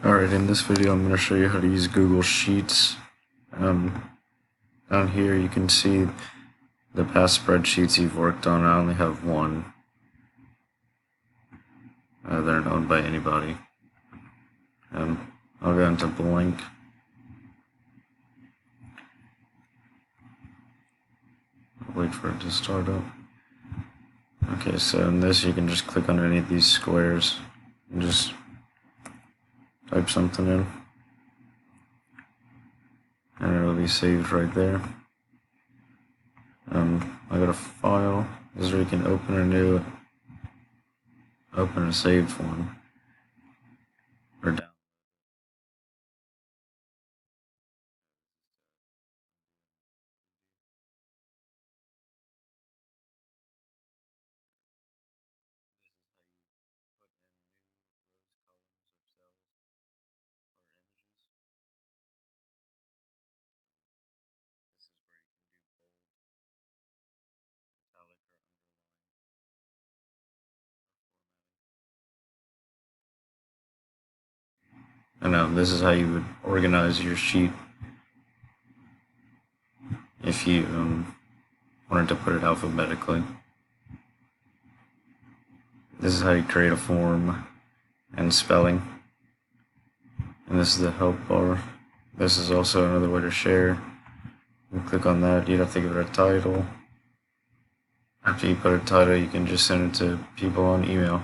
Alright, in this video I'm going to show you how to use Google Sheets. Down here you can see the past spreadsheets you've worked on. I only have one. They're not owned by anybody. I'll go into blank. Wait for it to start up. Okay, so in this you can just click on any of these squares and just type something in, and it'll be saved right there. I got a file. This is where you can open a saved one, or down. And this is how you would organize your sheet if you wanted to put it alphabetically. This is how you create a form and spelling. And this is the help bar. This is also another way to share. You click on that, you'd have to give it a title. After you put a title, you can just send it to people on email.